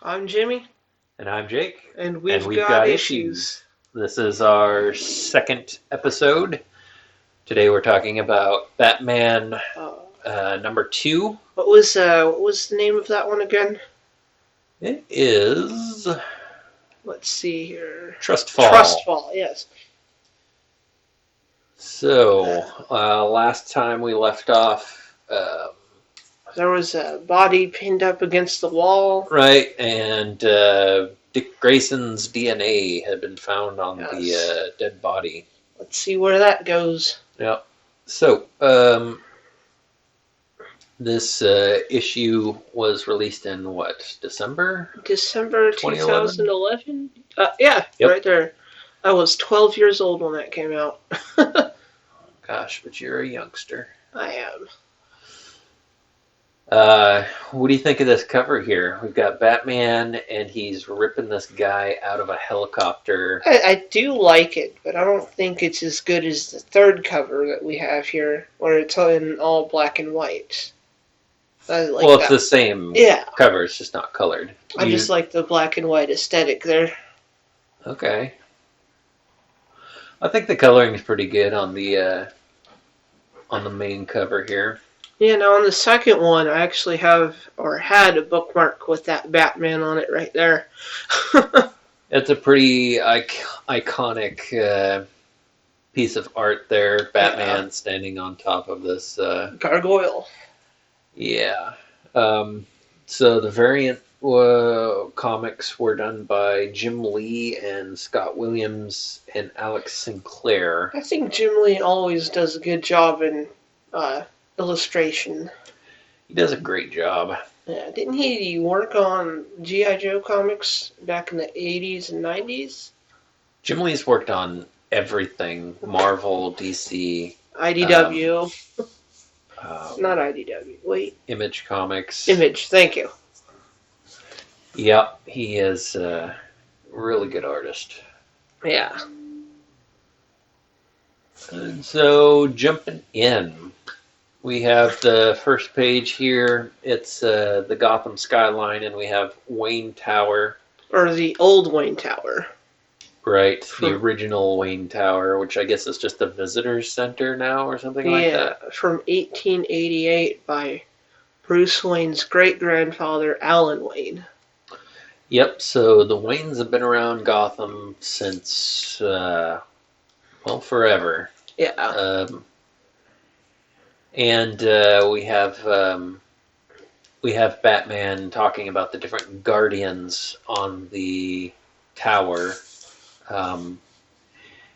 I'm Jimmy, And I'm Jake, and and we've we've got got issues. issues. This is our second episode. Today we're talking about Batman Uh, number two. what was the name of that one again? It is Let's see here. Trustfall. Trustfall. Yes. So, last time we left off, There was a body pinned up against the wall. right, and Dick Grayson's DNA had been found on the Yes. dead body. Let's see where that goes. Yep. So, this issue was released in what, December December 2011? 2011. Yeah, Yep. right there. I was 12 years old when that came out. Gosh, but you're a youngster. I am. What do you think of this cover here? We've got Batman, and he's ripping this guy out of a helicopter. I do like it, but I don't think it's as good as the third cover that we have here, where it's in all black and white. I like Well, it's that. the same Yeah, cover, it's just not colored. I just like the black and white aesthetic there. Okay. I think the coloring is pretty good on the main cover here. Yeah, now on the second one, I actually have, or had, a bookmark with that Batman on it right there. It's a pretty iconic piece of art there. Batman standing on top of this. Gargoyle. Yeah. So the variant comics were done by Jim Lee and Scott Williams and Alex Sinclair. I think Jim Lee always does a good job in illustration. He does a great job. Yeah, didn't he work on G.I. Joe comics back in the 80s and 90s? Jim Lee's worked on everything: Marvel, DC, IDW. um, Not IDW. Wait. Image Comics. Image. Thank you. Yep, he is a really good artist. Yeah. And so, jumping in, we have the first page here. It's the Gotham skyline, and we have Wayne Tower. Or the old Wayne Tower. Right, the original Wayne Tower, which I guess is just a visitor's center now or something like that. Yeah, from 1888 by Bruce Wayne's great-grandfather, Alan Wayne. Yep, so the Waynes have been around Gotham since, forever. Yeah. And we have Batman talking about the different guardians on the tower.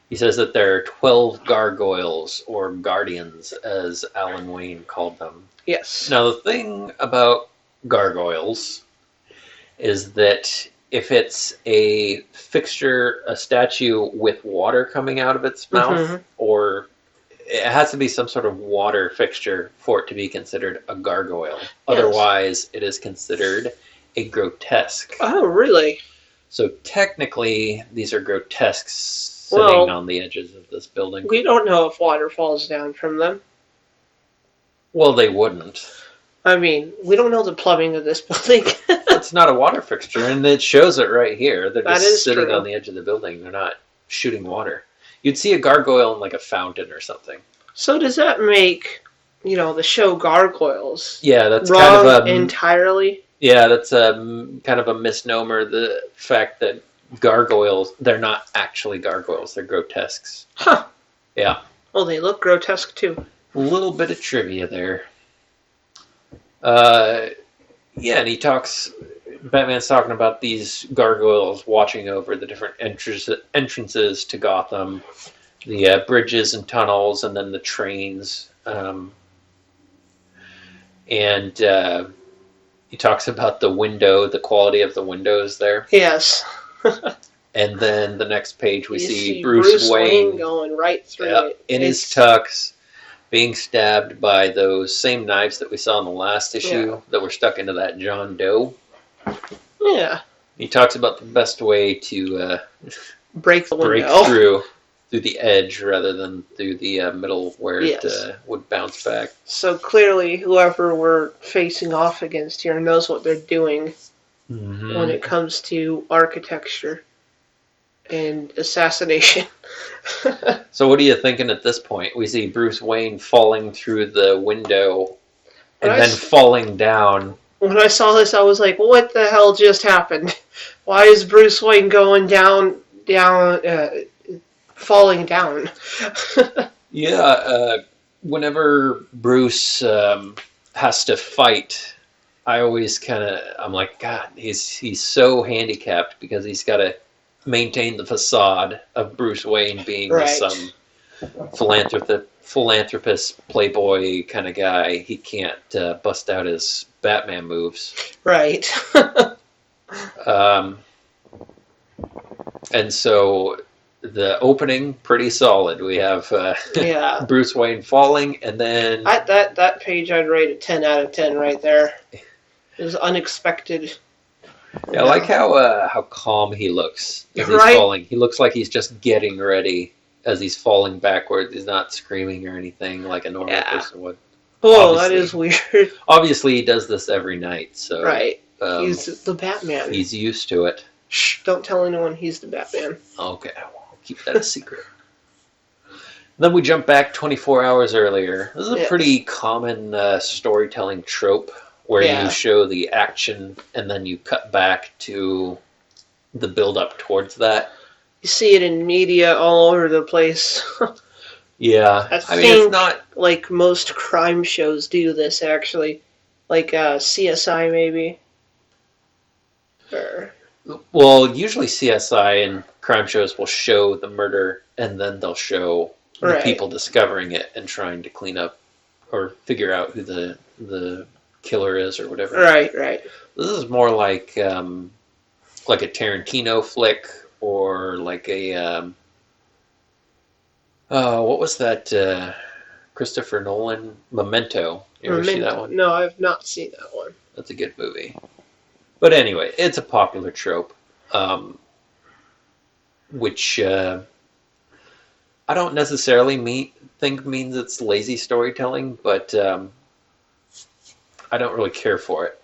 He says that there are 12 gargoyles, or guardians, as Alan Wayne called them. Yes. Now, the thing about gargoyles is that if it's a fixture, a statue with water coming out of its mouth, or it has to be some sort of water fixture for it to be considered a gargoyle. Yes. Otherwise, it is considered a grotesque. Oh, really? So technically, these are grotesques sitting on the edges of this building. We don't know if water falls down from them. Well, they wouldn't. I mean, we don't know the plumbing of this building. It's not a water fixture, and it shows it right here. They're just sitting true. On the edge of the building. They're not shooting water. You'd see a gargoyle in like a fountain or something. So does that make, the show Gargoyles? Yeah, that's wrong kind of entirely. Yeah, that's kind of a misnomer. The fact that gargoyles, they're not actually gargoyles. They're grotesques. Huh. Yeah. Well, they look grotesque too. A little bit of trivia there. Yeah, and Batman's talking about these gargoyles watching over the different entrances to Gotham, the bridges and tunnels, and then the trains. And he talks about the quality of the windows there. Yes. And then the next page we see Bruce Wayne going right through it. In his tux, being stabbed by those same knives that we saw in the last issue that were stuck into that John Doe. Yeah. He talks about the best way to break the window. through the edge rather than through the middle where it would bounce back. So clearly whoever we're facing off against here knows what they're doing. when it comes to architecture and assassination. So what are you thinking at this point? We see Bruce Wayne falling through the window and then falling down. When I saw this, I was like, what the hell just happened? Why is Bruce Wayne going down, falling down? Yeah, whenever Bruce has to fight, I'm like, God, he's so handicapped because he's got to maintain the facade of Bruce Wayne being some philanthropist, playboy kind of guy. He can't bust out his Batman moves. Right. And so the opening, pretty solid. We have Bruce Wayne falling, and then... That page I'd rate a 10 out of 10 right there. It was unexpected. Yeah, I like how calm he looks as he's falling. He looks like he's just getting ready as he's falling backwards. He's not screaming or anything like a normal person would. Oh, that is weird. Obviously, he does this every night, so... Right. He's the Batman. He's used to it. Shh, don't tell anyone he's the Batman. Okay, I'll keep that a secret. Then we jump back 24 hours earlier. This is a pretty common storytelling trope where you show the action and then you cut back to the build-up towards that. You see it in media all over the place. Yeah. I mean, it's not like most crime shows do this, actually. Like CSI, maybe. Well, usually CSI and crime shows will show the murder and then they'll show the people discovering it and trying to clean up or figure out who the killer is or whatever. Right. This is more like a Tarantino flick or like a what was that Christopher Nolan Memento? You ever see that one? No, I've not seen that one. That's a good movie. But anyway, it's a popular trope, which I don't necessarily think means it's lazy storytelling, but I don't really care for it.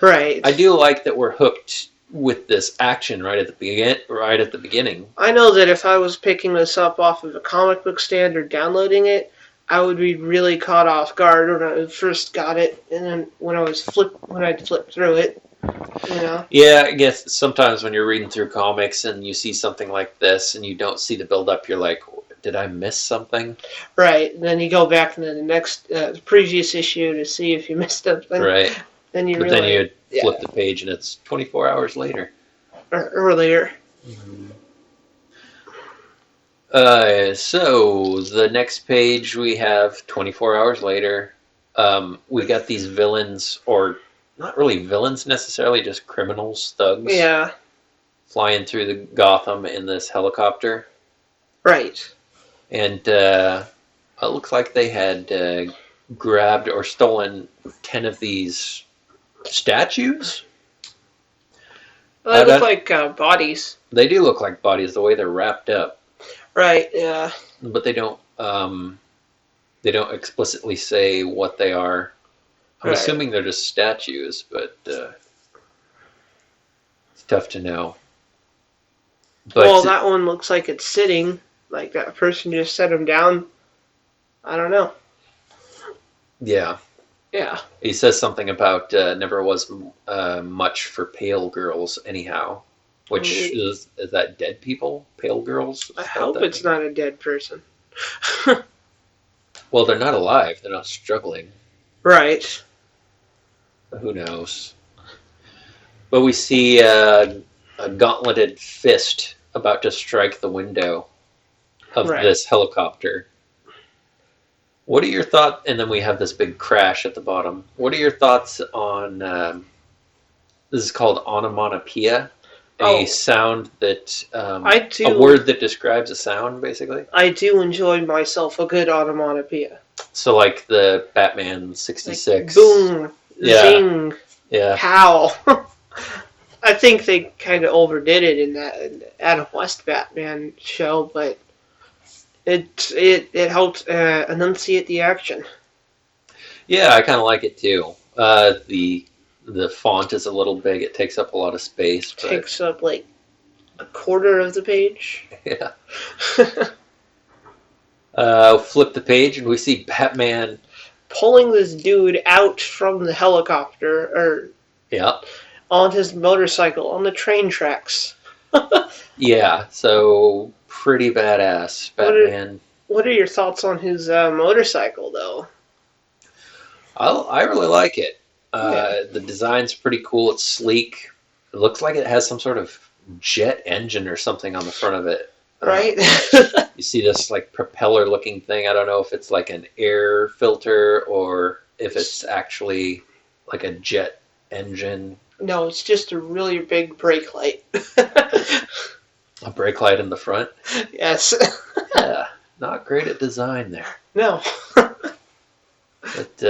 Right. I do like that we're hooked with this action right at the beginning. I know that if I was picking this up off of a comic book stand or downloading it, I would be really caught off guard when I first got it, and then when I'd flip through it. You know? Yeah, I guess sometimes when you're reading through comics and you see something like this and you don't see the build-up, you're like, did I miss something? Right. And then you go back to the next previous issue to see if you missed something. Right. Then you flip the page and it's 24 hours later. Or earlier. Mm-hmm. So the next page we have 24 hours later. We got these villains, or not really villains necessarily, just criminals, thugs. Yeah. Flying through the Gotham in this helicopter. Right. And it looks like they had grabbed or stolen 10 of these statues. Well, they look like bodies. They do look like bodies, the way they're wrapped up. Right, yeah. But they don't explicitly say what they are. I'm assuming they're just statues, but it's tough to know. But, well, that one looks like it's sitting, like that person just set him down. I don't know. Yeah. Yeah. He says something about never was much for pale girls anyhow. Which is that dead people? Pale girls? I hope it's not a dead person. Well, they're not alive. They're not struggling. Right. Who knows? But we see a gauntleted fist about to strike the window of this helicopter. What are your thoughts? And then we have this big crash at the bottom. What are your thoughts on... this is called onomatopoeia. A sound that... a word that describes a sound, basically. I do enjoy myself a good onomatopoeia. So like the Batman 66. Like boom. Zing. Yeah. Pow. I think they kind of overdid it in that Adam West Batman show, but it helped enunciate the action. Yeah, I kind of like it too. The the font is a little big. It takes up a lot of space. But, Takes up like a quarter of the page. yeah. Flip the page and we see Batman. Pulling this dude out from the helicopter, or Yeah. on his motorcycle, on the train tracks. Yeah, so pretty badass. Batman. What are your thoughts on his motorcycle, though? I really like it. Yeah. The design's pretty cool. It's sleek. It looks like it has some sort of jet engine or something on the front of it. Right? You see this like propeller looking thing. I don't know if it's like an air filter or if it's actually like a jet engine. No, it's just a really big brake light. A brake light in the front. Yes. Yeah, not great at design there. No. But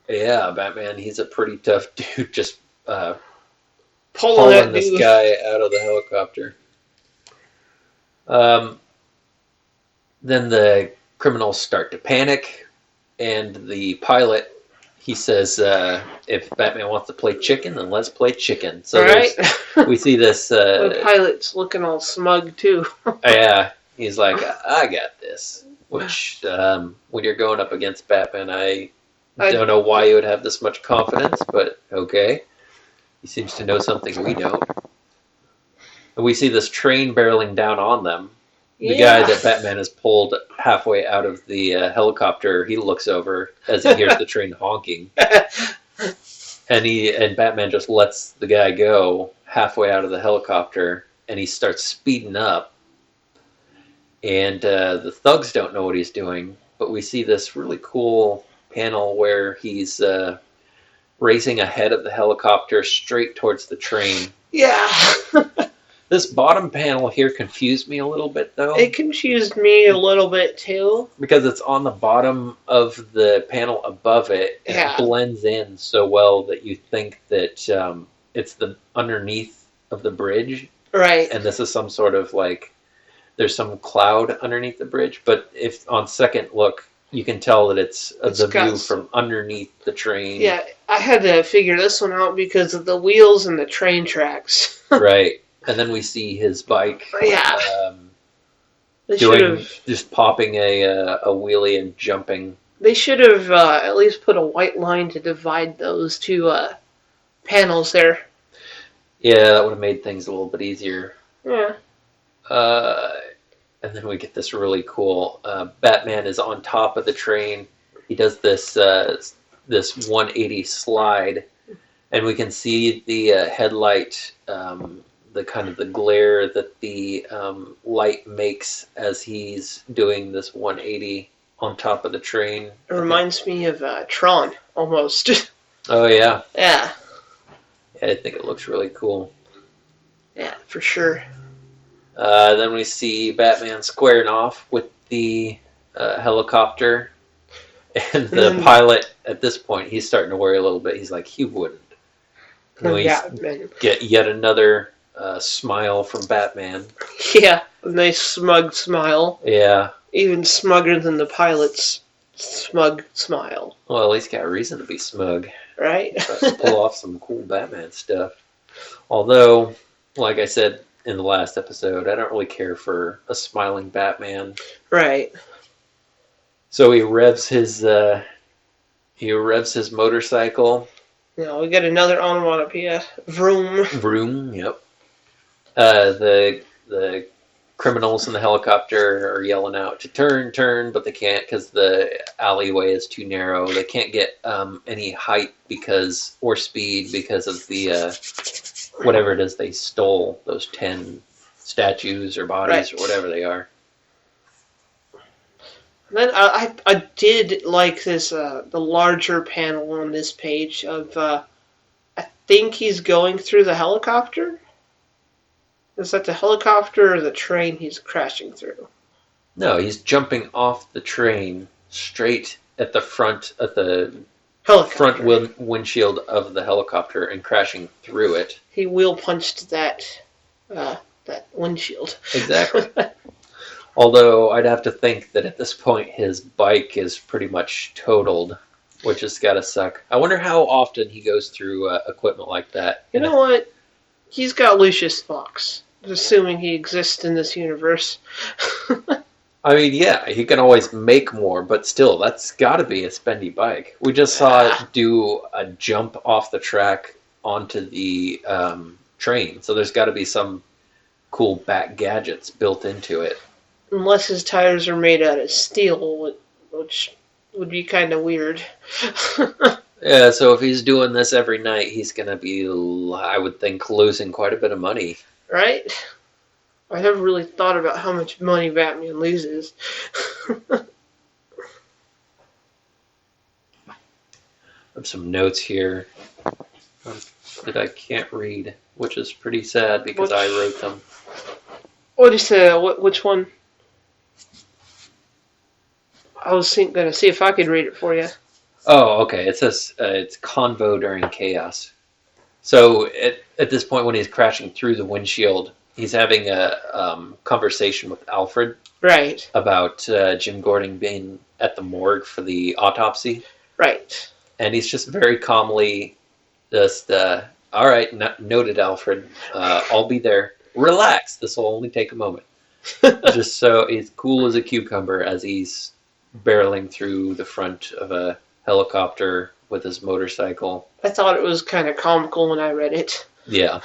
yeah, Batman, he's a pretty tough dude. Just pulling this guy out of the helicopter. Then the criminals start to panic, and the pilot, he says, if Batman wants to play chicken, then let's play chicken. So right? We see this... the pilot's looking all smug, too. Yeah, he's like, I got this. Which, when you're going up against Batman, I don't know why you would have this much confidence, but okay. He seems to know something we don't. And we see this train barreling down on them. The guy that Batman has pulled halfway out of the helicopter, he looks over as he hears the train honking. And Batman just lets the guy go halfway out of the helicopter, and he starts speeding up. And the thugs don't know what he's doing, but we see this really cool panel where he's racing ahead of the helicopter straight towards the train. Yeah. This bottom panel here confused me a little bit, though. It confused me a little bit, too. Because it's on the bottom of the panel above it, and it blends in so well that you think that it's the underneath of the bridge. Right. And this is some sort of like, there's some cloud underneath the bridge, but if on second look, you can tell that it's the view from underneath the train. Yeah, I had to figure this one out because of the wheels and the train tracks. Right. And then we see his bike. Yeah. Just popping a wheelie and jumping. They should have at least put a white line to divide those two panels there. Yeah, that would have made things a little bit easier. Yeah. And then we get this really cool. Batman is on top of the train. He does this 180 slide, and we can see the headlight. The kind of the glare that the light makes as he's doing this 180 on top of the train. It reminds me of Tron, almost. Oh, yeah. Yeah. I think it looks really cool. Yeah, for sure. Then we see Batman squaring off with the helicopter. And the pilot, at this point, he's starting to worry a little bit. He's like, he wouldn't. And we get yet another... smile from Batman. Yeah, a nice smug smile. Yeah. Even smugger than the pilot's smug smile. Well, at least got a reason to be smug. Right? Pull off some cool Batman stuff. Although, like I said in the last episode, I don't really care for a smiling Batman. Right. So he revs his motorcycle. Yeah, we got another onomatopoeia. Vroom. Vroom, yep. The criminals in the helicopter are yelling out to turn, but they can't because the alleyway is too narrow. They can't get any height or speed because of the whatever it is they stole, those 10 statues or bodies or whatever they are. Then I did like this the larger panel on this page of I think he's going through the helicopter. Is that the helicopter or the train he's crashing through? No, he's jumping off the train straight at the front of the front windshield of the helicopter and crashing through it. He wheel punched that windshield. Exactly. Although I'd have to think that at this point his bike is pretty much totaled. which has got to suck. I wonder how often he goes through equipment like that. You know what? He's got Lucius Fox, assuming he exists in this universe. I mean, yeah, he can always make more, but still, that's got to be a spendy bike. We just saw it do a jump off the track onto the train, so there's got to be some cool back gadgets built into it. Unless his tires are made out of steel, which would be kind of weird. Yeah, so if he's doing this every night, he's going to be, I would think, losing quite a bit of money. Right? I never really thought about how much money Batman loses. I have some notes here that I can't read, which is pretty sad because I wrote them. What do you say? Which one? I was going to see if I could read it for you. Oh, okay. It says it's convo during chaos. So at this point when he's crashing through the windshield, he's having a conversation with Alfred. Right. About Jim Gordon being at the morgue for the autopsy. Right. And he's just very calmly just, all right, noted, Alfred. I'll be there. Relax. This will only take a moment. Just so he's cool as a cucumber as he's barreling through the front of a helicopter with his motorcycle. I thought it was kind of comical when I read it. Yeah.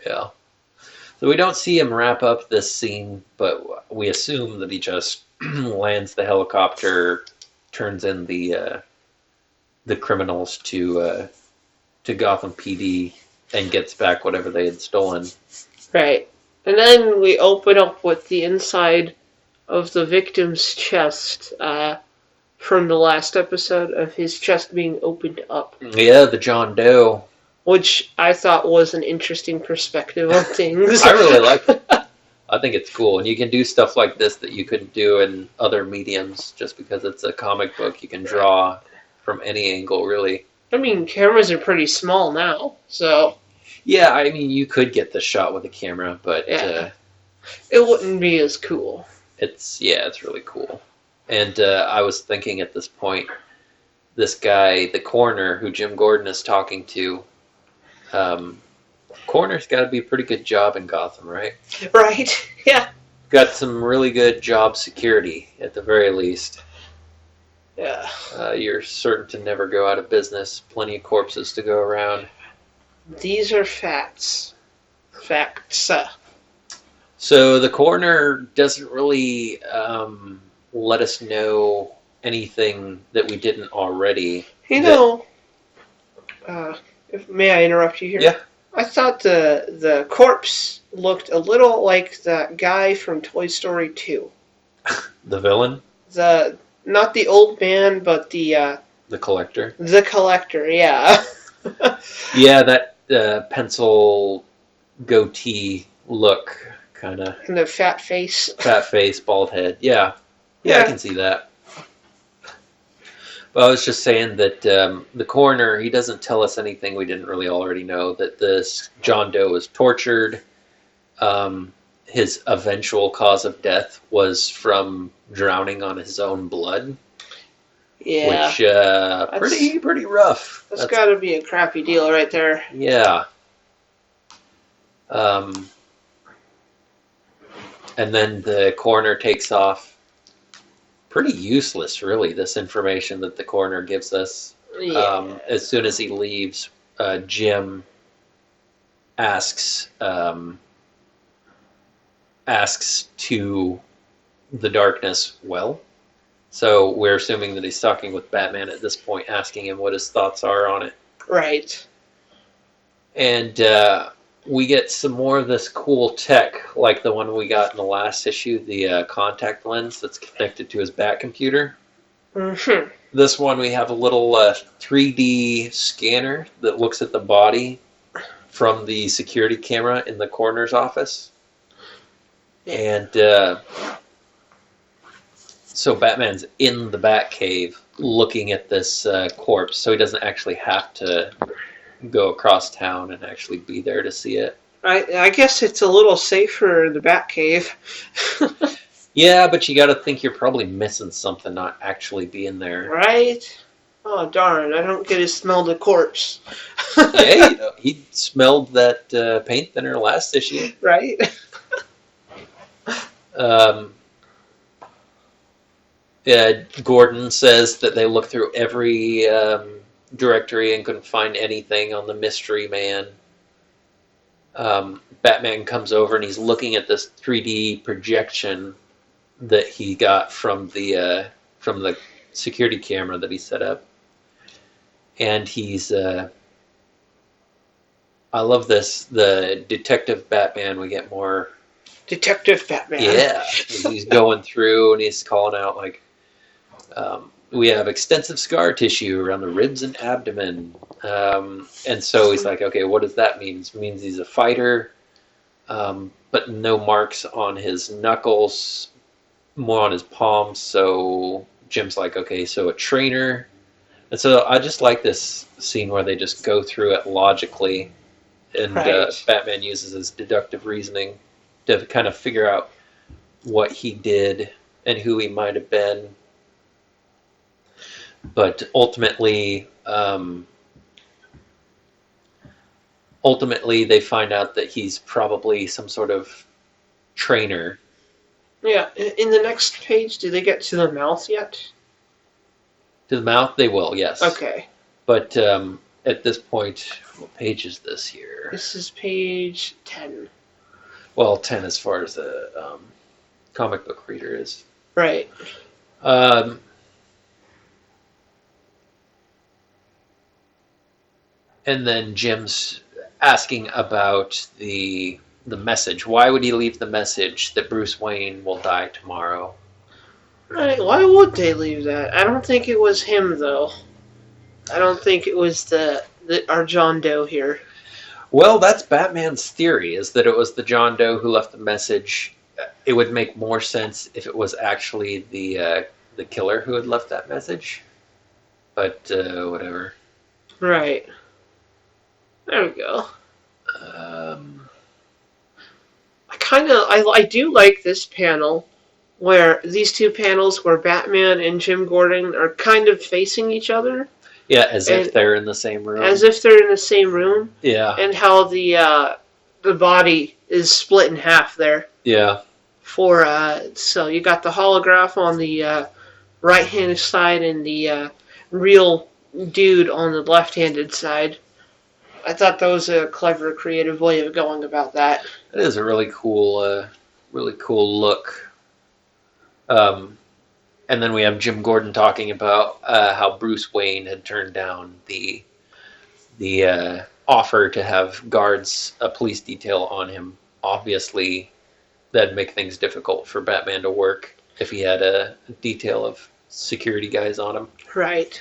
Yeah. So we don't see him wrap up this scene, but we assume that he just lands the helicopter, turns in the criminals to Gotham PD, and gets back whatever they had stolen. Right. And then we open up with the inside of the victim's chest from the last episode of his chest being opened up. Yeah, the John Doe. Which I thought was an interesting perspective on things. I really like it. I think it's cool. And you can do stuff like this that you couldn't do in other mediums just because it's a comic book. You can draw from any angle, really. I mean, cameras are pretty small now, so... Yeah, I mean, you could get the shot with a camera, but... Yeah. It wouldn't be as cool. It's really cool. And I was thinking at this point, this guy, the coroner, who Jim Gordon is talking to, coroner's got to be a pretty good job in Gotham, right? Right, yeah. Got some really good job security, at the very least. Yeah. You're certain to never go out of business. Plenty of corpses to go around. These are facts. Facts. So the coroner doesn't really let us know anything that we didn't already. You know, may I interrupt you here? Yeah. I thought the corpse looked a little like that guy from Toy Story 2. The villain? Not the old man, but the collector? The collector, yeah. Yeah, that pencil goatee look, kind of. And the fat face. Fat face, bald head. Yeah, I can see that. But I was just saying that the coroner, he doesn't tell us anything we didn't really already know, that this John Doe was tortured. His eventual cause of death was from drowning on his own blood. Yeah. Which, pretty rough. That's got to be a crappy deal right there. Yeah. And then the coroner takes off. Pretty useless, really, this information that the coroner gives us. Yeah. As soon as he leaves, Jim asks to the darkness, well? So we're assuming that he's talking with Batman at this point, asking him what his thoughts are on it. Right. And we get some more of this cool tech, like the one we got in the last issue, the contact lens that's connected to his Bat computer. Mm-hmm. This one we have a little 3D scanner that looks at the body from the security camera in the coroner's office. And so Batman's in the Batcave looking at this corpse, so he doesn't actually have to go across town and actually be there to see it. I guess it's a little safer in the Batcave. Yeah, but you got to think you're probably missing something not actually being there. Right? Oh darn! I don't get to smell the corpse. Hey, he smelled that paint thinner last issue. Right? Um, Gordon says that they looked through every directory and couldn't find anything on the mystery man. Batman comes over and he's looking at this 3D projection that he got from the security camera that he set up, and he's I love this. The Detective Batman, we get more. Detective Batman. Yeah, he's going through and he's calling out like, we have extensive scar tissue around the ribs and abdomen, and so he's like, okay, what does that mean? It means he's a fighter, but no marks on his knuckles, more on his palms. So Jim's like, okay, so a trainer. And so I just like this scene where they just go through it logically, and Right. Batman uses his deductive reasoning to kind of figure out what he did and who he might have been. But ultimately, they find out that he's probably some sort of trainer. Yeah. In the next page, do they get to the mouth yet? To the mouth, they will, yes. Okay. But at this point, what page is this here? This is page 10. Well, 10 as far as the comic book reader is. Right. And then Jim's asking about the message. Why would he leave the message that Bruce Wayne will die tomorrow? Right. Why would they leave that? I don't think it was him, though. I don't think it was our John Doe here. Well, that's Batman's theory, is that it was the John Doe who left the message. It would make more sense if it was actually the killer who had left that message. But whatever. Right. There we go. I do like this panel where these two panels where Batman and Jim Gordon are kind of facing each other. Yeah, as if they're in the same room. As if they're in the same room. Yeah. And how the body is split in half there. Yeah. So you got the holograph on the right-handed side and the real dude on the left-handed side. I thought that was a clever, creative way of going about that. It is a really cool look. And then we have Jim Gordon talking about how Bruce Wayne had turned down the offer to have guards, a police detail on him. Obviously, that'd make things difficult for Batman to work if he had a detail of security guys on him. Right.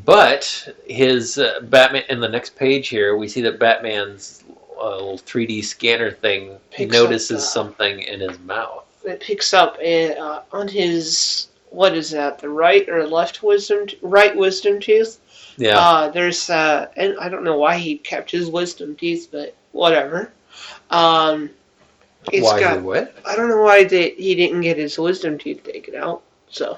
But his Batman, in the next page here, we see that Batman's little 3D scanner thing notices something in his mouth. It picks up on his, what is that, the right or left wisdom tooth? Yeah. There's, and I don't know why he kept his wisdom teeth, but whatever. What? I don't know why he didn't get his wisdom teeth taken out, so.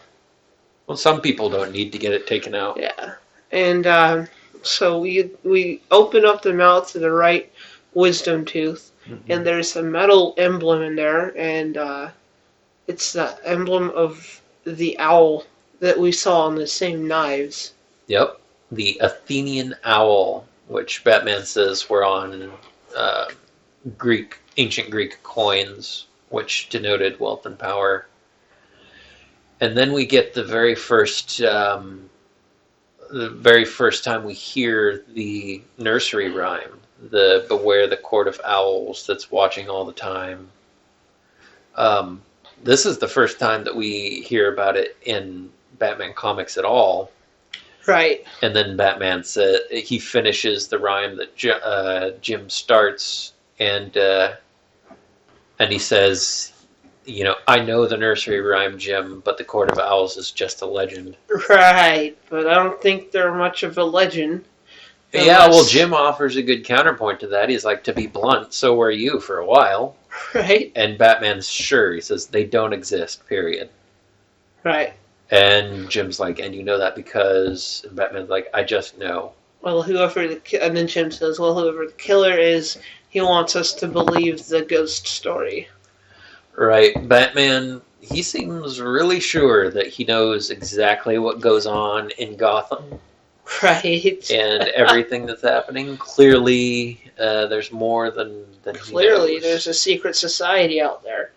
Well, some people don't need to get it taken out. Yeah. And so we open up the mouth to the right wisdom tooth, and there's a metal emblem in there, and it's the emblem of the owl that we saw on the same knives. Yep. The Athenian owl, which Batman says were on ancient Greek coins, which denoted wealth and power. And then we get the very first time we hear the nursery rhyme, the "Beware the Court of Owls" that's watching all the time. This is the first time that we hear about it in Batman comics at all. Right. And then Batman he finishes the rhyme that Jim starts, and he says, you know, I know the nursery rhyme, Jim, but the Court of Owls is just a legend. Right, but I don't think they're much of a legend. Yeah, well, Jim offers a good counterpoint to that. He's like, to be blunt, so were you for a while. Right. And Batman's sure. He says, they don't exist, period. Right. And Jim's like, and you know that because... And Batman's like, I just know. Well, and then Jim says, well, whoever the killer is, he wants us to believe the ghost story. Right. Batman, he seems really sure that he knows exactly what goes on in Gotham. Right. And everything that's happening. Clearly, there's more than Clearly, he knows. there's a secret society out there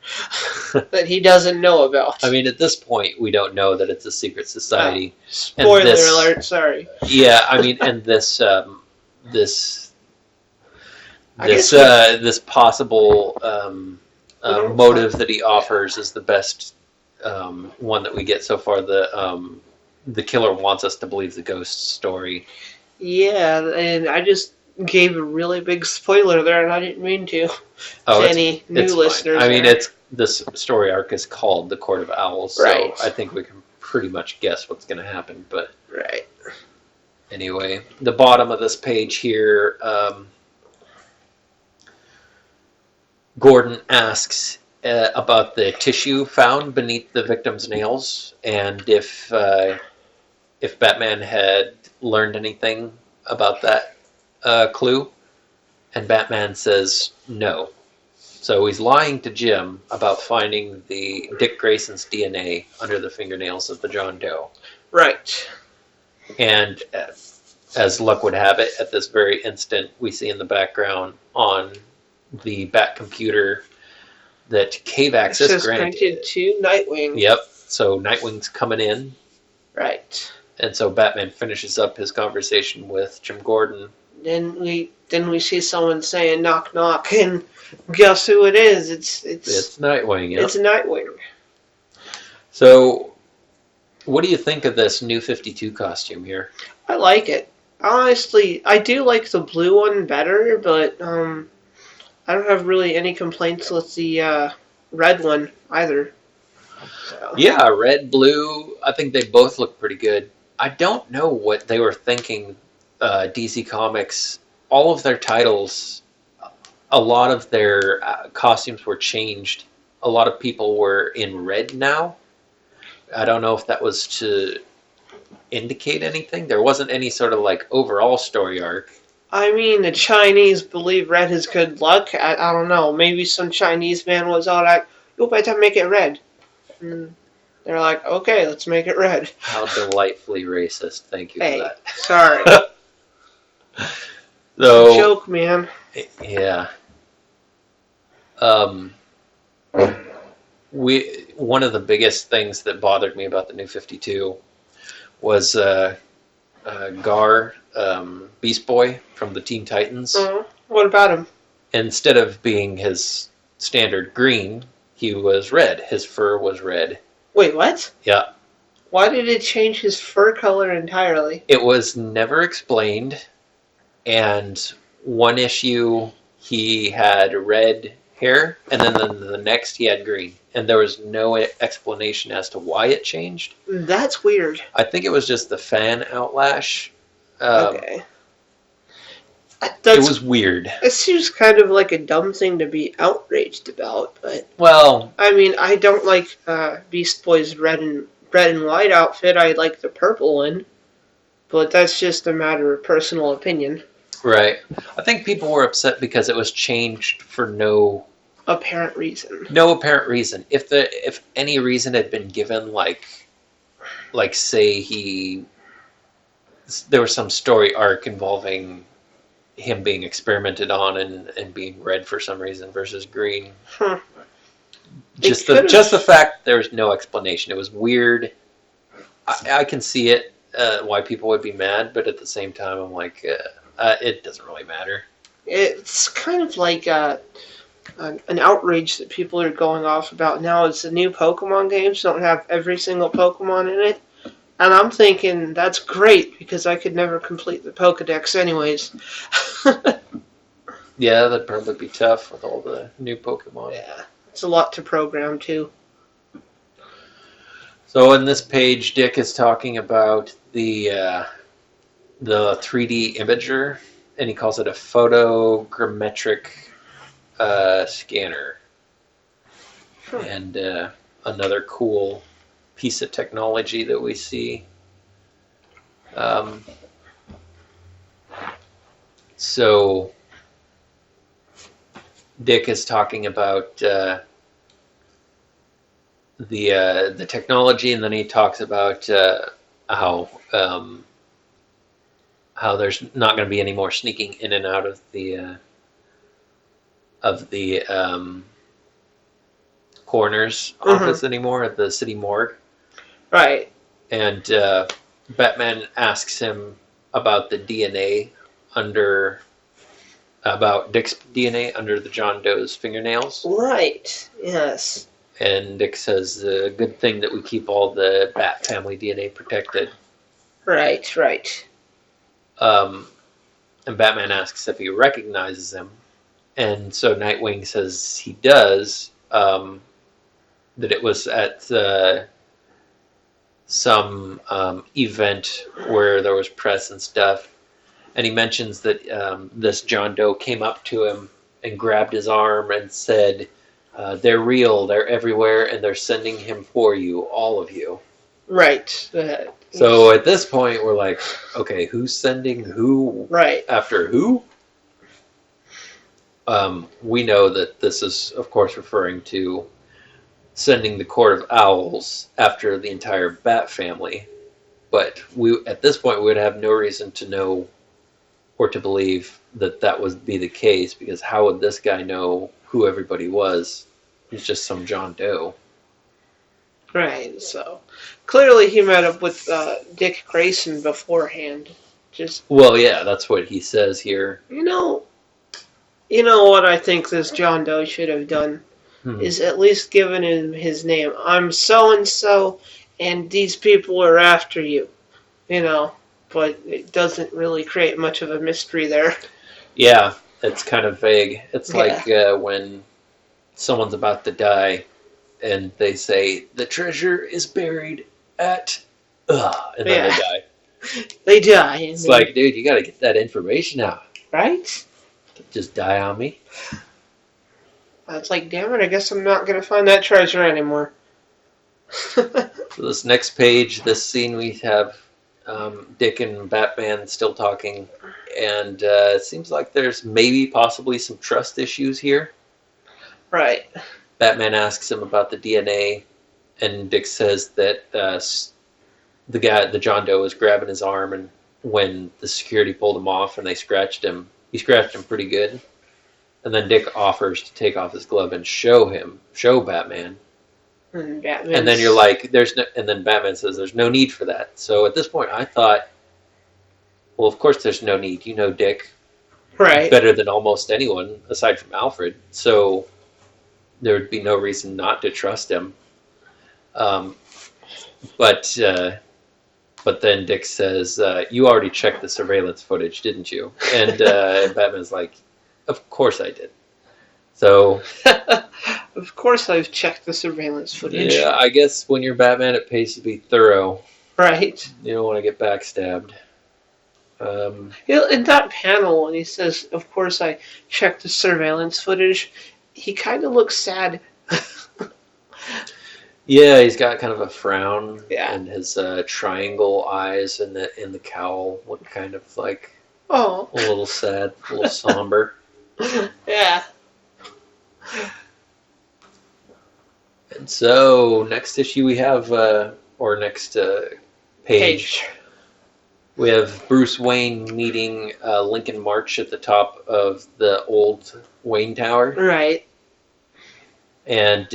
that he doesn't know about. I mean, at this point, we don't know that it's a secret society. Spoiler alert! Sorry. Yeah, I mean, and this possible motive that he offers is the best one that we get so far. The killer wants us to believe the ghost story. Yeah, and I just gave a really big spoiler there, and I didn't mean to. To any new listeners. I mean, this story arc is called The Court of Owls, so right. I think we can pretty much guess what's going to happen. But right. Anyway, the bottom of this page here, Gordon asks about the tissue found beneath the victim's nails, and if Batman had learned anything about that clue, and Batman says no. So he's lying to Jim about finding the Dick Grayson's DNA under the fingernails of the John Doe. Right. And as luck would have it, at this very instant, we see in the background on the Bat computer that Kavax is granted to Nightwing. Yep. So Nightwing's coming in. Right. And so Batman finishes up his conversation with Jim Gordon. Then we see someone saying knock knock, and guess who it is? It's Nightwing. Yep. It's Nightwing. So, what do you think of this new 52 costume here? I like it. Honestly, I do like the blue one better, but I don't have really any complaints with the red one either. So. Yeah, red, blue. I think they both look pretty good. I don't know what they were thinking. DC Comics, all of their titles, a lot of their costumes were changed. A lot of people were in red now. I don't know if that was to indicate anything. There wasn't any sort of like overall story arc. I mean, the Chinese believe red is good luck. I don't know. Maybe some Chinese man was all like, you better make it red. And they're like, okay, let's make it red. How delightfly racist. Thank you for that. Sorry. So, joke, man. Yeah. One of the biggest things that bothered me about the New 52 was Gar, Beast Boy from the Teen Titans. What about him? Instead of being his standard green, he was red. His fur was red. Wait, what? Yeah. Why did it change his fur color entirely? It was never explained. And one issue, he had red hair, and then the next he had green. And there was no explanation as to why it changed. That's weird. I think it was just the fan outlash. Okay. It was weird. It seems kind of like a dumb thing to be outraged about, but... Well... I mean, I don't like Beast Boy's red and white outfit. I like the purple one. But that's just a matter of personal opinion. Right. I think people were upset because it was changed for no apparent reason. No apparent reason. If any reason had been given, like say there was some story arc involving him being experimented on and being red for some reason versus green. Just the fact there was no explanation. It was weird. I can see it why people would be mad, but at the same time, I'm like. It doesn't really matter. It's kind of like an outrage that people are going off about now. It's the new Pokemon games don't have every single Pokemon in it. And I'm thinking that's great because I could never complete the Pokedex anyways. Yeah, that'd probably be tough with all the new Pokemon. Yeah, it's a lot to program too. So in this page, Dick is talking about the 3D imager, and he calls it a photogrammetric scanner. And another cool piece of technology that we see. So Dick is talking about the technology, and then he talks about how there's not going to be any more sneaking in and out of the coroner's office anymore at the city morgue. Right. And Batman asks him about the DNA about Dick's DNA under the John Doe's fingernails. Right. Yes. And Dick says, good thing that we keep all the Bat family DNA protected. Right, right. And Batman asks if he recognizes him. And so Nightwing says he does, that it was at some event where there was press and stuff. And he mentions that this John Doe came up to him and grabbed his arm and said, they're real, they're everywhere, and they're sending him for you, all of you. Right. So at this point, we're like, okay, who's sending who? Right. After who? We know that this is, of course, referring to sending the Court of Owls after the entire Bat family. But at this point, we would have no reason to know or to believe that would be the case, because how would this guy know who everybody was? He's just some John Doe. Right, so clearly he met up with Dick Grayson beforehand. Well, yeah, that's what he says here. You know what I think this John Doe should have done is at least given him his name. I'm so and so, and these people are after you. But it doesn't really create much of a mystery there. Yeah, it's kind of vague. It's like when someone's about to die, and they say, the treasure is buried at... and then they die. They die. It's like, dude, you gotta get that information out. Right? Just die on me. It's like, damn it, I guess I'm not gonna find that treasure anymore. So this next page, this scene, we have Dick and Batman still talking, and it seems like there's possibly some trust issues here. Right. Batman asks him about the DNA, and Dick says that the John Doe was grabbing his arm, and when the security pulled him off and they scratched him, he scratched him pretty good. And then Dick offers to take off his glove and show Batman. And then you're like, and then Batman says there's no need for that. So at this point, I thought, well, of course there's no need. You know Dick better than almost anyone aside from Alfred. So there would be no reason not to trust him. But then Dick says, you already checked the surveillance footage, didn't you? And Batman's like, of course I did. So... Of course I've checked the surveillance footage. Yeah, I guess when you're Batman, it pays to be thorough. Right. You don't want to get backstabbed. In that panel, when he says, of course I checked the surveillance footage, he kind of looks sad. Yeah, he's got kind of a frown. Yeah. And his triangle eyes in the cowl look kind of like a little sad, a little somber. Yeah. And so, next issue we have, or next page, we have Bruce Wayne meeting Lincoln March at the top of the old Wayne Tower. Right. And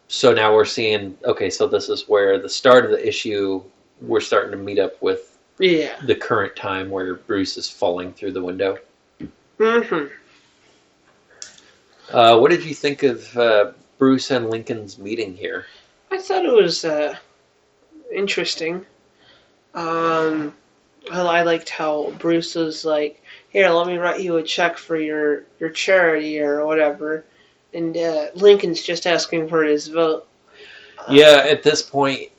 so now we're seeing, okay, so this is where the start of the issue, we're starting to meet up with the current time where Bruce is falling through the window. Mm-hmm. What did you think of Bruce and Lincoln's meeting here? I thought it was interesting. I liked how Bruce was like, here, let me write you a check for your charity or whatever. And Lincoln's just asking for his vote. Yeah, at this point,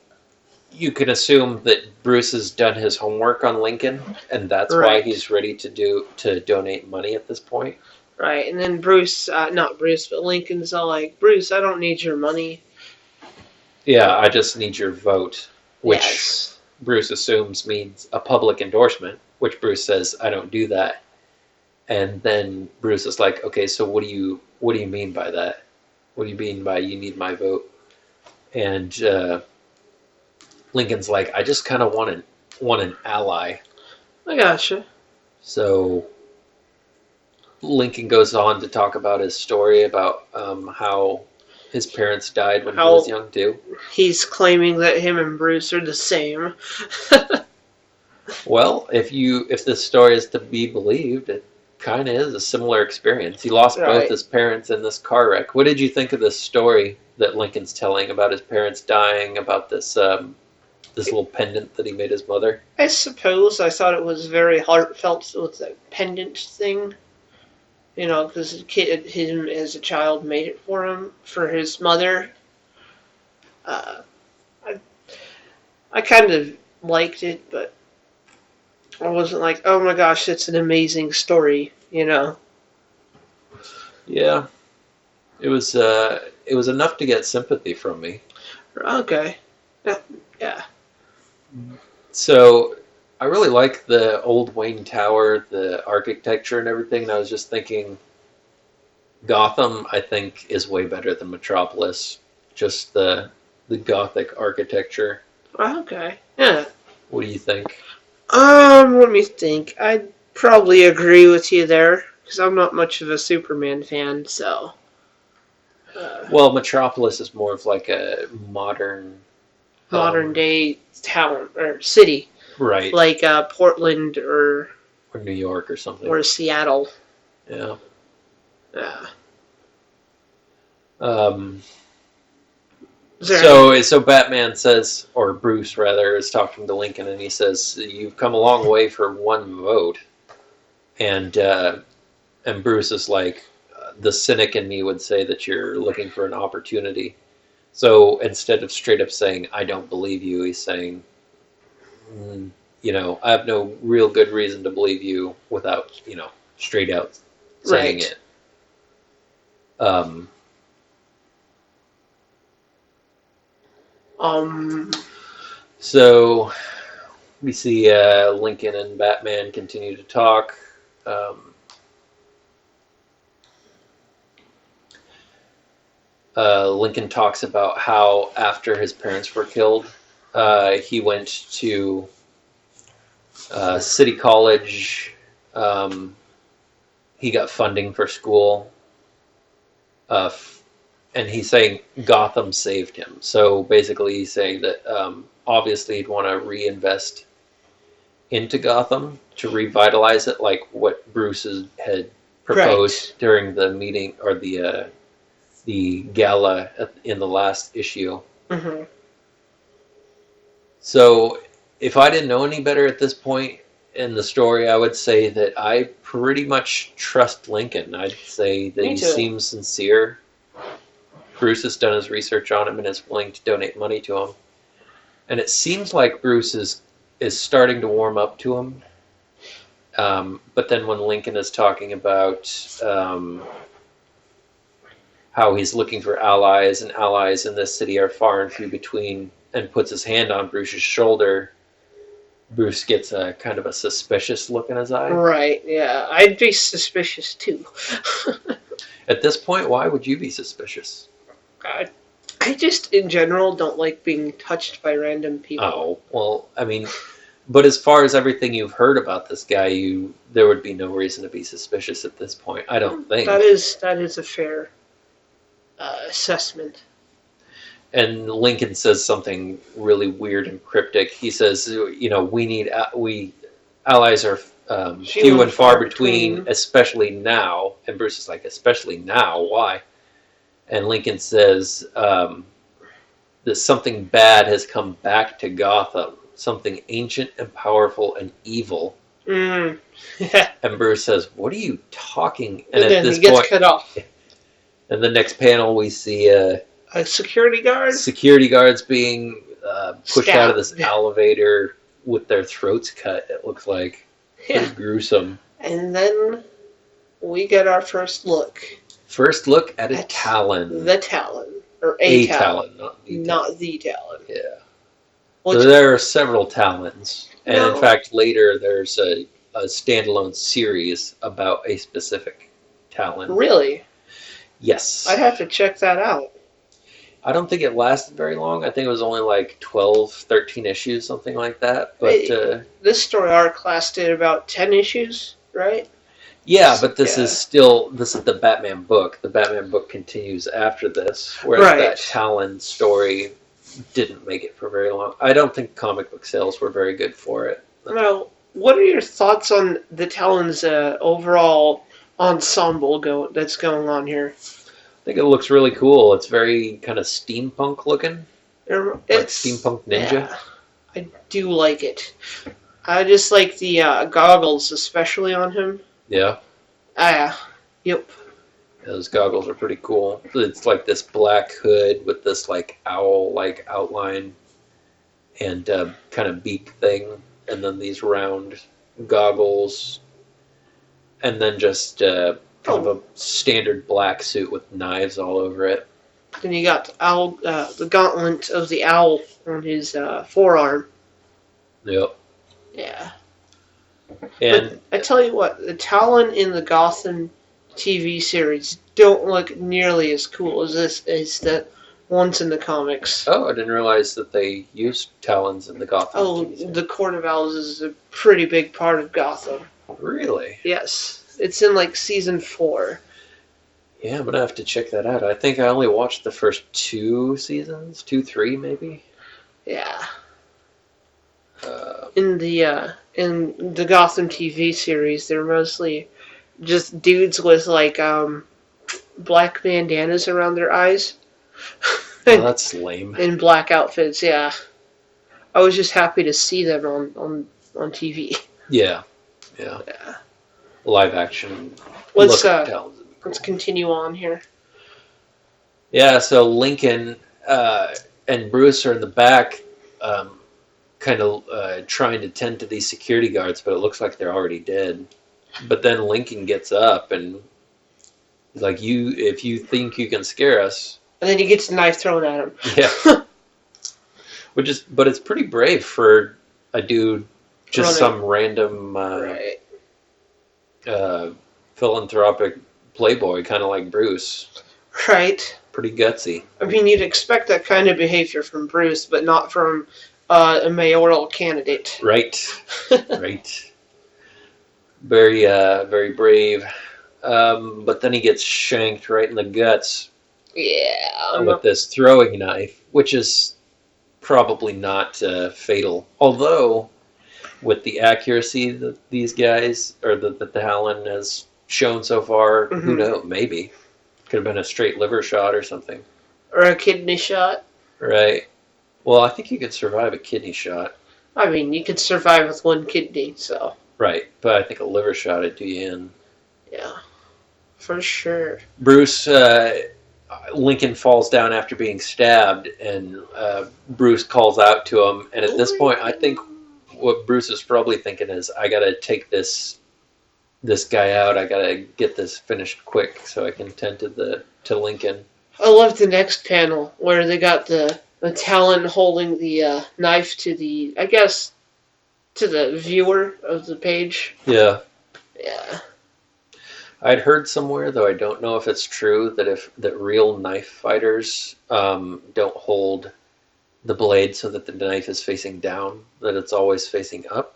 you can assume that Bruce has done his homework on Lincoln, and that's why he's ready to donate money at this point. Right, and then Bruce, not Bruce, but Lincoln's all like, Bruce, I don't need your money. Yeah, I just need your vote, which Yes. Bruce assumes means a public endorsement, which Bruce says, I don't do that. And then Bruce is like, okay, so what do you mean by that? What do you mean by you need my vote? And Lincoln's like, I just kind of want an ally. I gotcha. So Lincoln goes on to talk about his story about how his parents died when he How- was young too. He's claiming that him and Bruce are the same. Well, if this story is to be believed, it kind of is a similar experience. He lost Right. both his parents in this car wreck. What did you think of this story that Lincoln's telling about his parents dying, about this this little pendant that he made his mother? I suppose I thought it was very heartfelt with the pendant thing. You know, because him as a child made it for his mother. Uh, I kind of liked it, but I wasn't like, oh my gosh, that's an amazing story, you know. Yeah, it was enough to get sympathy from me. Okay. Yeah. So I really like the old Wayne Tower, the architecture and everything. And I was just thinking, Gotham, I think, is way better than Metropolis. Just the Gothic architecture. Okay. Yeah. What do you think? Let me think. I'd probably agree with you there, because I'm not much of a Superman fan, so. Well, Metropolis is more of like a modern Day town or city, right, like Portland or New York or something. Seattle. Yeah. Yeah. So Batman says, or Bruce rather, is talking to Lincoln, and he says, "You've come a long way for one vote," and Bruce is like, "The cynic in me would say that you're looking for an opportunity." So instead of straight up saying, "I don't believe you," he's saying, "I have no real good reason to believe you," without straight out saying Right. it. So we see Lincoln and Batman continue to talk. Lincoln talks about how after his parents were killed, he went to City College. He got funding for school. And he's saying Gotham saved him. So basically he's saying that obviously he'd want to reinvest into Gotham to revitalize it, like what Bruce had proposed during the meeting or the gala in the last issue. Mm-hmm. So if I didn't know any better at this point in the story, I would say that I pretty much trust Lincoln. I'd say that he seems sincere. Bruce has done his research on him and is willing to donate money to him. And it seems like Bruce is starting to warm up to him. But then when Lincoln is talking about how he's looking for allies, and allies in this city are far and few between, and puts his hand on Bruce's shoulder, Bruce gets a kind of a suspicious look in his eye. Right, yeah. I'd be suspicious too. At this point, why would you be suspicious? I just, in general, don't like being touched by random people. Oh, well, I mean, but as far as everything you've heard about this guy, there would be no reason to be suspicious at this point, I don't think. That is a fair assessment. And Lincoln says something really weird and cryptic. He says, allies are few and far between, especially now. And Bruce is like, especially now? Why? And Lincoln says that something bad has come back to Gotham. Something ancient and powerful and evil. And And Bruce says, what are you talking? And then at this he gets point, cut off. in the next panel, we see A security guard? security guards being pushed out of this Stabbed. elevator with their throats cut, it looks like. Yeah. Pretty gruesome. And then we get our first look. First look at a Talon. The Talon. Or A Talon. Talon, not the Talon. Not the Talon. Yeah. Which, So there are several Talons. And No. in fact, later there's a standalone series about a specific Talon. really? Yes. I'd have to check that out. I don't think it lasted very long. I think it was only like 12, 13 issues, something like that. But This story arc lasted about 10 issues, right? yeah, but this Yeah. is the Batman book. The Batman book continues after this, whereas Right. that Talon story didn't make it for very long. I don't think comic book sales were very good for it. Now, what are your thoughts on the Talon's overall ensemble that's going on here? I think it looks really cool. It's very kind of steampunk looking, like It's steampunk ninja. Yeah, I do like it. I just like the goggles, especially on him. Yeah, Yep. those goggles are pretty cool. It's like this black hood with this like owl-like outline and kind of beak thing, and then these round goggles, and then just kind of a standard black suit with knives all over it. Then you got the gauntlet of the owl on his forearm. Yep. Yeah. And But I tell you what, the Talon in the Gotham TV series don't look nearly as cool as the ones in the comics. I didn't realize that they used Talons in the Gotham. TV series. The Court of Owls is a pretty big part of Gotham. Really? Yes. It's in like season 4. Yeah, I'm gonna have to check that out. I think I only watched the first 2 seasons, 2, 3 maybe. Yeah. In the Gotham TV series, they're mostly just dudes with like black bandanas around their eyes. Oh, that's lame. In black outfits, yeah. I was just happy to see them on TV. Yeah. Yeah. Live action. Let's look at Talons would be cool. let's continue on here. Yeah, so Lincoln and Bruce are in the back, kind of trying to tend to these security guards, but it looks like they're already dead. But then Lincoln gets up and he's like, if you think you can scare us. And then he gets a knife thrown at him. Yeah. But it's pretty brave for a dude, just Running. some random Right. philanthropic playboy, kind of like Bruce. Right. Pretty gutsy. I mean, you'd expect that kind of behavior from Bruce, but not from a mayoral candidate. Right. Right. Very, very brave. But then he gets shanked right in the guts Yeah. with this throwing knife, which is probably not fatal. Although, with the accuracy that these guys, or that the Talon has shown so far, who knows? Maybe. Could have been a straight liver shot or something. Or a kidney shot. Right. Well, I think you could survive a kidney shot. I mean, you could survive with one kidney, so. Right. But I think a liver shot would do you in. Yeah. For sure. Bruce, Lincoln falls down after being stabbed, and Bruce calls out to him. And at this point, I think what Bruce is probably thinking is, I gotta take this guy out. I gotta get this finished quick so I can tend to Lincoln. I love the next panel where they got the Talon holding the knife to the, I guess, to the viewer of the page. Yeah. Yeah. I'd heard somewhere, though I don't know if it's true, that real knife fighters don't hold the blade so that the knife is facing down, that it's always facing up.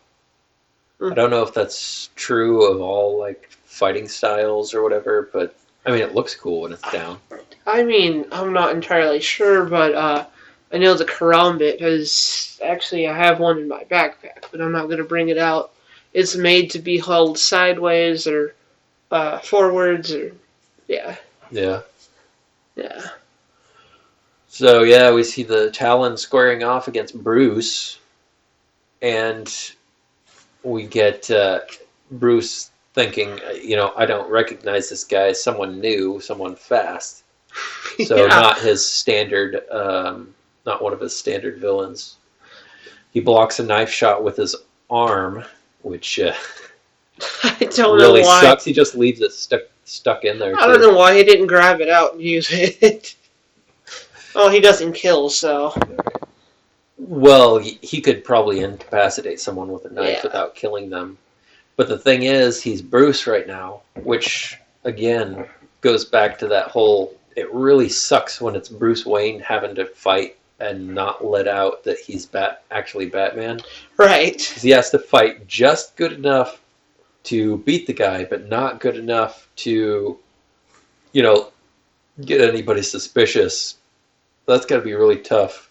I don't know if that's true of all like fighting styles or whatever, but I mean it looks cool when it's down. I mean, I'm not entirely sure, but I know the karambit is actually, I have one in my backpack, but I'm not going to bring it out. It's made to be held sideways or forwards, or yeah. So yeah, we see the Talon squaring off against Bruce, and we get Bruce thinking, I don't recognize this guy. Someone new, someone fast. So Yeah. not his standard, not one of his standard villains. He blocks a knife shot with his arm, which I don't really know why. sucks. He just leaves it stuck in there. I don't know why he didn't grab it out and use it. Oh, he doesn't kill, so Well, he could probably incapacitate someone with a knife yeah. without killing them. But the thing is, he's Bruce right now, which again goes back to that whole. It really sucks when it's Bruce Wayne having to fight and not let out that he's actually Batman. Right. 'Cause he has to fight just good enough to beat the guy, but not good enough to, you know, get anybody suspicious. That's got to be really tough.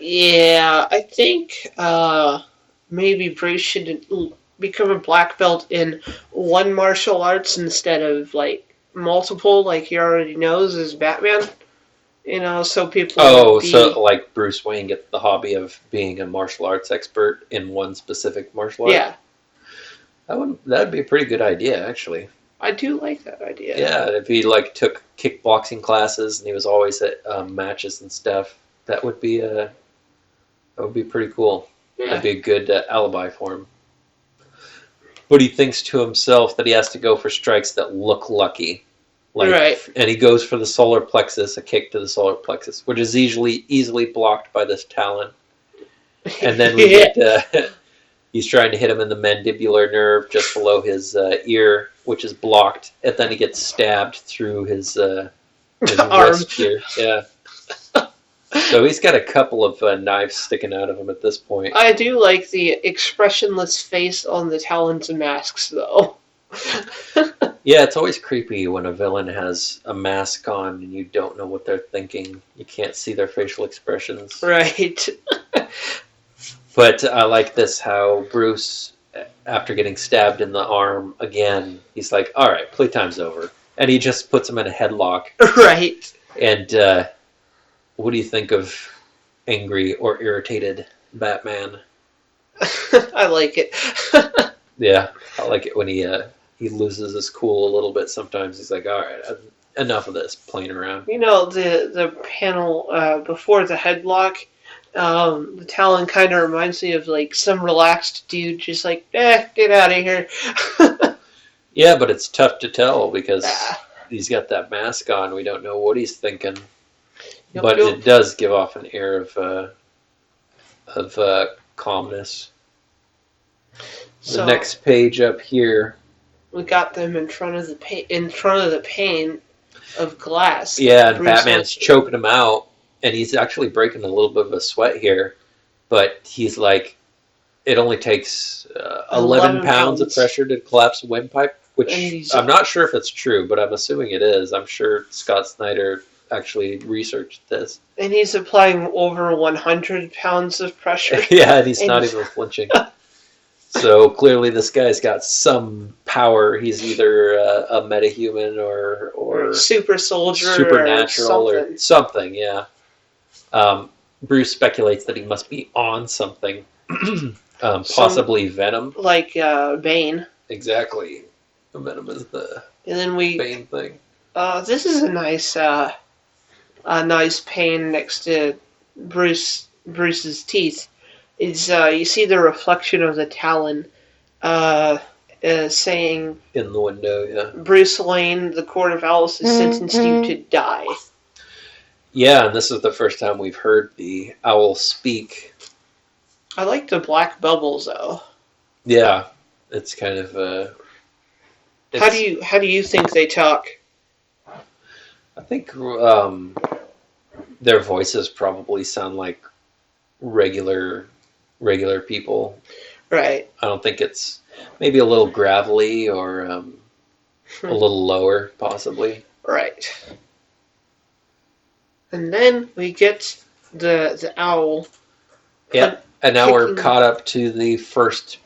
Yeah, I think maybe Bruce should become a black belt in one martial arts instead of like multiple, like he already knows as Batman. So people Oh, would be so like Bruce Wayne gets the hobby of being a martial arts expert in one specific martial art. yeah. That'd be a pretty good idea, actually. I do like that idea. Yeah, if he like took kickboxing classes and he was always at matches and stuff, that would be pretty cool. Yeah. That'd be a good alibi for him. But he thinks to himself that he has to go for strikes that look lucky. Right. And he goes for the solar plexus, a kick to the solar plexus, which is easily blocked by this Talon. And then we Yeah. get he's trying to hit him in the mandibular nerve just below his ear, which is blocked, and then he gets stabbed through his Arm. wrist here. Yeah. So he's got a couple of knives sticking out of him at this point. I do like the expressionless face on the Talons and masks, though. Yeah, it's always creepy when a villain has a mask on and you don't know what they're thinking. You can't see their facial expressions. Right. But I like this, how Bruce, after getting stabbed in the arm again, he's like, all right, playtime's over. And he just puts him in a headlock. Right. And what do you think of angry or irritated Batman? I like it. Yeah, I like it when he loses his cool a little bit sometimes. He's like, all right, enough of this playing around. The panel before the headlock, the Talon kind of reminds me of like some relaxed dude, just like, get out of here. Yeah, but it's tough to tell because Ah. he's got that mask on. We don't know what he's thinking. Yep, But yep. it does give off an air of calmness. So The next page up here, we got them in front of the pane of glass. yeah, and Bruce Batman's wants- choking him out, and he's actually breaking a little bit of a sweat here, but he's like, it only takes 11 pounds of pressure to collapse a windpipe, which I'm not sure if it's true, but I'm assuming it is. I'm sure Scott Snyder actually researched this. And he's applying over 100 pounds of pressure. Yeah, and he's And- not even flinching. So clearly this guy's got some power. He's either a metahuman or super soldier supernatural or or something, yeah. Bruce speculates that he must be on something. Possibly Venom. like Bane. Exactly. Venom is the And then we Bane thing. this is a nice pane next to Bruce's teeth. Is you see the reflection of the Talon saying, In the window, yeah. Bruce Wayne, the Court of Owls has sentenced you to die. Yeah, and this is the first time we've heard the owl speak. I like the black bubbles though. Yeah, it's kind of How do you think they talk? I think their voices probably sound like regular people. Right. I don't think it's maybe a little gravelly or a little lower, possibly. Right. And then we get the owl. Yeah, and now we're kicking- caught up to the first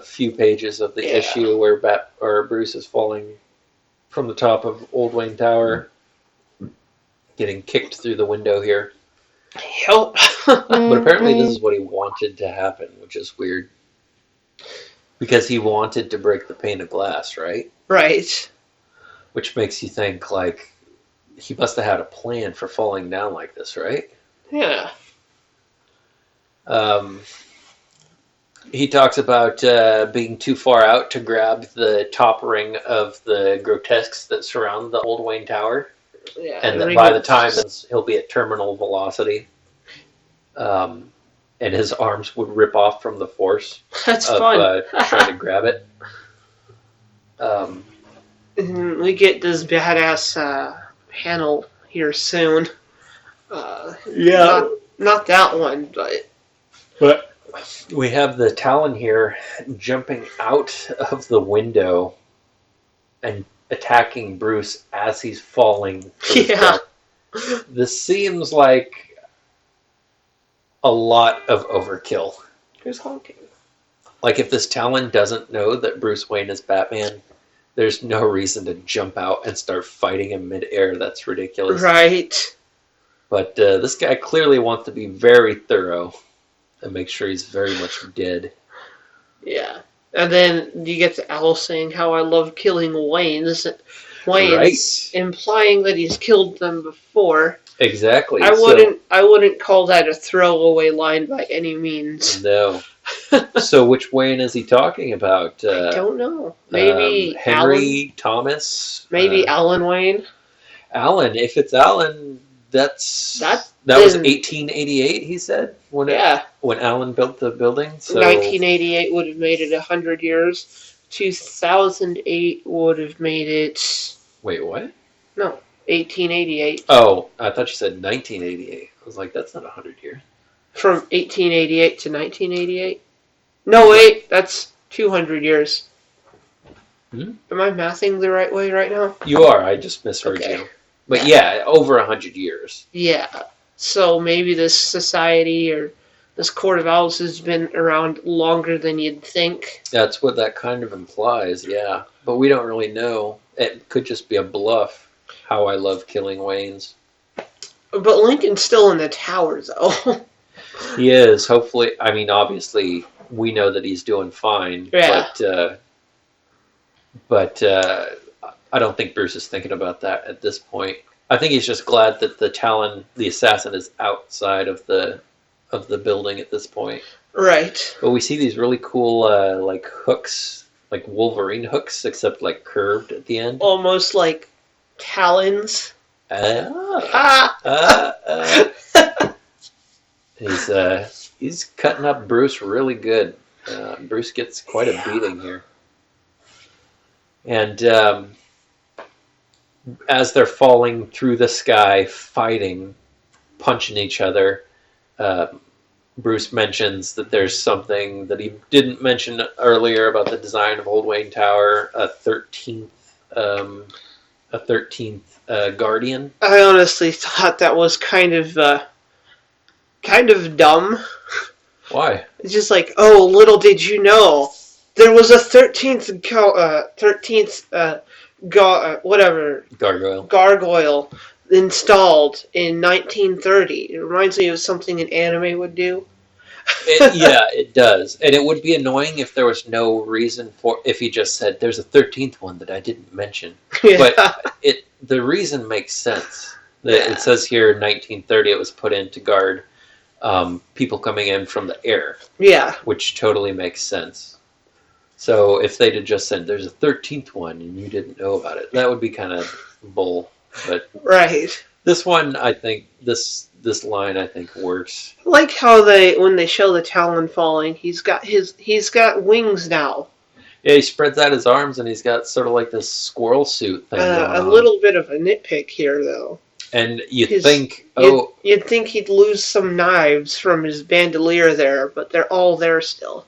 few pages of the Yeah. issue where Bruce is falling from the top of Old Wayne Tower, getting kicked through the window here. Help. But apparently this is what he wanted to happen, which is weird. Because he wanted to break the pane of glass, right? Right. Which makes you think, like, he must have had a plan for falling down like this, right? Yeah. He talks about being too far out to grab the top ring of the grotesques that surround the Old Wayne Tower. Yeah, and that by the time he'll be at terminal velocity, and his arms would rip off from the force that's of fun. trying to grab it. We get this badass panel here soon. Not that one, But we have the Talon here jumping out of the window and attacking Bruce as he's falling. yeah. This seems like a lot of overkill. Who's honking? Like, if this Talon doesn't know that Bruce Wayne is Batman, there's no reason to jump out and start fighting him midair. That's ridiculous. Right. But this guy clearly wants to be very thorough and make sure he's very much dead. Yeah. And then you get to Al saying how I love killing Waynes, Right. implying that he's killed them before. Exactly. I wouldn't call that a throwaway line by any means. No. So which Wayne is he talking about? I don't know. Maybe Henry, Alan, Thomas. maybe Alan Wayne. Alan. If it's Alan, that was 1888. He said when Alan built the building. So 1988 would have made it 100 years. 2008 would have made it. Wait, what? No, 1888. Oh, I thought you said 1988. I was like, that's not 100 years. From 1888 to 1988? No, wait, that's 200 years. Hmm? Am I mathing the right way right now? You are. I just misheard you. But yeah, over 100 years. Yeah. So maybe this society or this Court of Owls has been around longer than you'd think. That's what that kind of implies, yeah. But we don't really know. It could just be a bluff. How I love killing Waynes. But Lincoln's still in the tower, though. He is. Hopefully, I mean, obviously, we know that he's doing fine. Yeah. But I don't think Bruce is thinking about that at this point. I think he's just glad that the Talon, the assassin, is outside of the building at this point. Right. But we see these really cool like hooks, like Wolverine hooks, except like curved at the end. Almost like talons. He's cutting up Bruce really good. Bruce gets quite a beating here. And as they're falling through the sky, fighting, punching each other, Bruce mentions that there's something that he didn't mention earlier about the design of Old Wayne Tower, a 13th Guardian. I honestly thought that was kind of dumb. Why? It's just like, oh, little did you know, there was a 13th gargoyle installed in 1930. It reminds me of something an anime would do. Yeah, it does. And it would be annoying if there was no reason if he just said, there's a 13th one that I didn't mention. Yeah. But the reason makes sense. It says here in 1930 it was put in to guard people coming in from the air. Yeah. Which totally makes sense. So if they'd have just said, there's a 13th one and you didn't know about it, that would be kind of bull. But right. This one, I think, this line, I think, works. I like how when they show the Talon falling, he's got wings now. Yeah, he spreads out his arms and he's got sort of like this squirrel suit thing going on. A little bit of a nitpick here, though. And you'd think he'd lose some knives from his bandolier there, but they're all there still.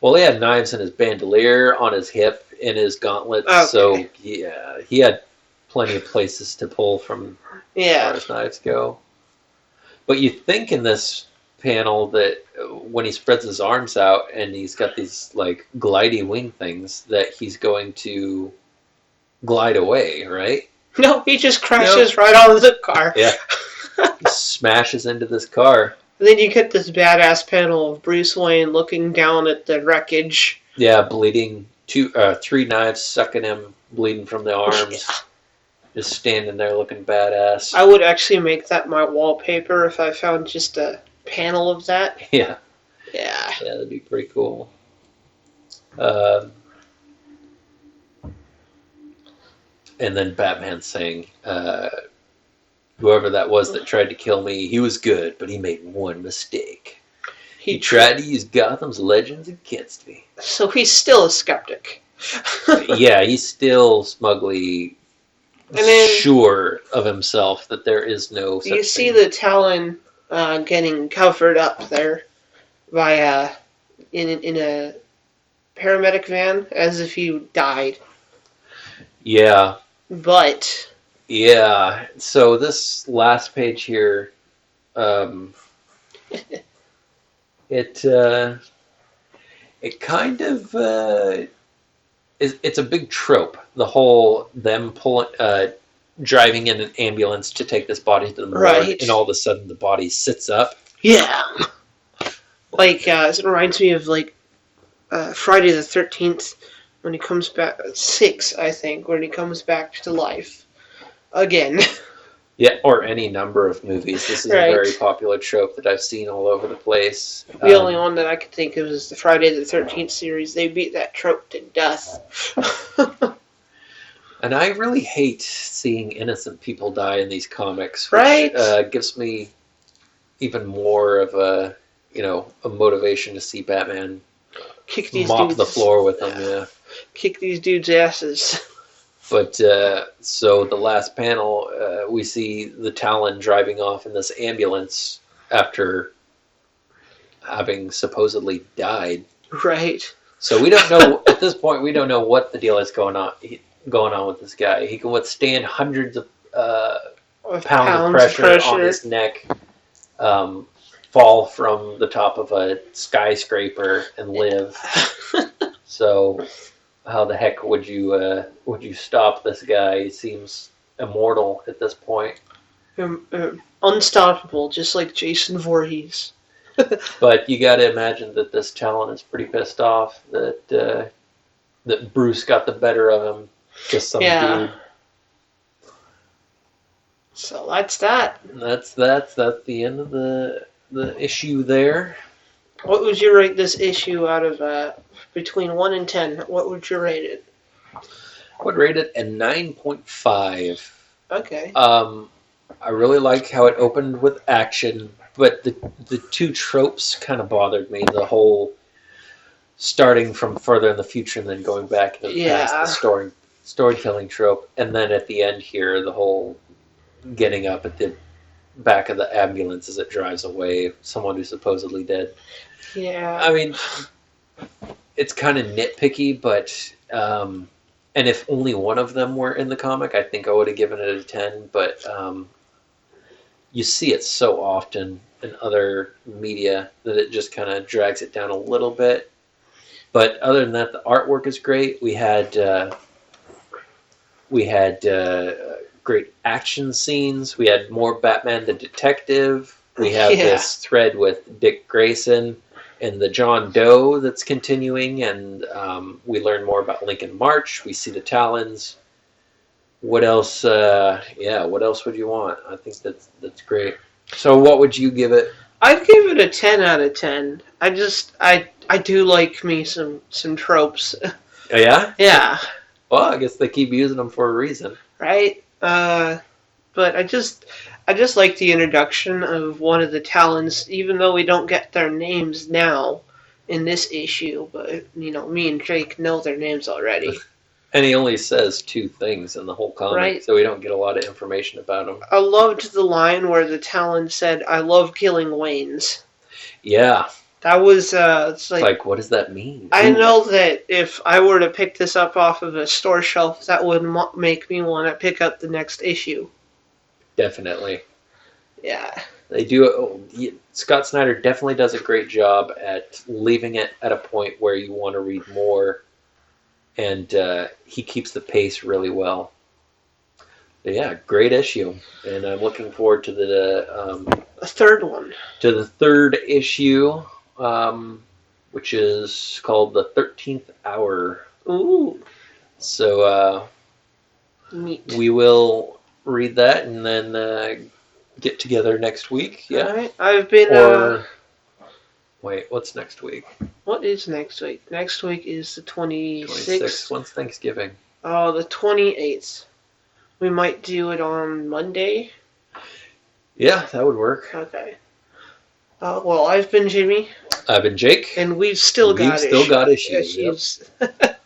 Well, he had knives in his bandolier, on his hip, in his gauntlets, so yeah, he had plenty of places to pull from as far as knives go. But you think in this panel that when he spreads his arms out and he's got these like glidey wing things, that he's going to glide away, right? No, he just crashes right out of the car. Yeah. He smashes into this car. And then you get this badass panel of Bruce Wayne looking down at the wreckage. Yeah, bleeding. 3 knives sucking him, bleeding from the arms. Yeah. Just standing there looking badass. I would actually make that my wallpaper if I found just a panel of that. Yeah. Yeah. Yeah, that'd be pretty cool. and then Batman saying, whoever that was that tried to kill me, he was good, but he made one mistake. He tried to use Gotham's legends against me. So he's still a skeptic. Yeah, he's still smugly sure of himself that there is no such You see the Talon getting covered up there by in a paramedic van as if he died. Yeah. But yeah, so this last page here, it kind of it's a big trope. The whole them driving in an ambulance to take this body to the morgue, and all of a sudden the body sits up. Yeah, like it reminds me of like Friday the 13th when he comes back. 6, I think, when he comes back to life again. Yeah, or any number of movies. This is a very popular trope that I've seen all over the place. The only one that I could think of is the Friday the 13th series. They beat that trope to death. And I really hate seeing innocent people die in these comics. Which, gives me even more of a motivation to see Batman kick these mop dudes. The floor with them. Yeah, kick these dudes' asses. But so the last panel, we see the Talon driving off in this ambulance after having supposedly died. Right. So we don't know at this point. We don't know what the deal is going on with this guy. He can withstand hundreds of pounds of pressure on his neck, fall from the top of a skyscraper and live. So how the heck would you stop this guy? He seems immortal at this point. Unstoppable, just like Jason Voorhees. But you got to imagine that this Talon is pretty pissed off that Bruce got the better of him. Just some dude. So that's that. That's the end of the issue there. What would you rate this issue out of between 1 and 10? What would you rate it? I would rate it a 9.5. Okay. I really like how it opened with action, but the two tropes kind of bothered me. The whole starting from further in the future and then going back in the past, the storytelling trope, and then at the end here, the whole getting up at the back of the ambulance as it drives away, someone who's supposedly dead. Yeah. I mean, it's kind of nitpicky, but and if only one of them were in the comic, I think I would have given it a 10. But you see it so often in other media that it just kind of drags it down a little bit. But other than that, the artwork is great. We had great action scenes. We had more Batman the Detective. We have this thread with Dick Grayson and the John Doe that's continuing, and we learn more about Lincoln March. We see the Talons. What else? What else would you want? I think that's great. So, what would you give it? I'd give it a 10 out of 10. I do like me some tropes. Yeah? Yeah. Well, I guess they keep using them for a reason. Right? But I just like the introduction of one of the Talons, even though we don't get their names now in this issue, but, me and Jake know their names already. And he only says 2 things in the whole comic, so we don't get a lot of information about him. I loved the line where the Talon said, "I love killing Waynes." Yeah. That was, it's like, what does that mean? I know that if I were to pick this up off of a store shelf, that would make me want to pick up the next issue. Definitely. Yeah. They do. Scott Snyder definitely does a great job at leaving it at a point where you want to read more, and he keeps the pace really well. But yeah, great issue, and I'm looking forward to the third one. To the third issue, which is called The 13th Hour. Ooh. So Neat. We will read that and then get together next week. Yeah. All right. I've been. Wait, what's next week? What is next week? Next week is the 26th. 26th. When's Thanksgiving? Oh, the 28th. We might do it on Monday. Yeah, that would work. Okay. Well, I've been Jimmy, I've been Jake. and we've still got issues. Yep.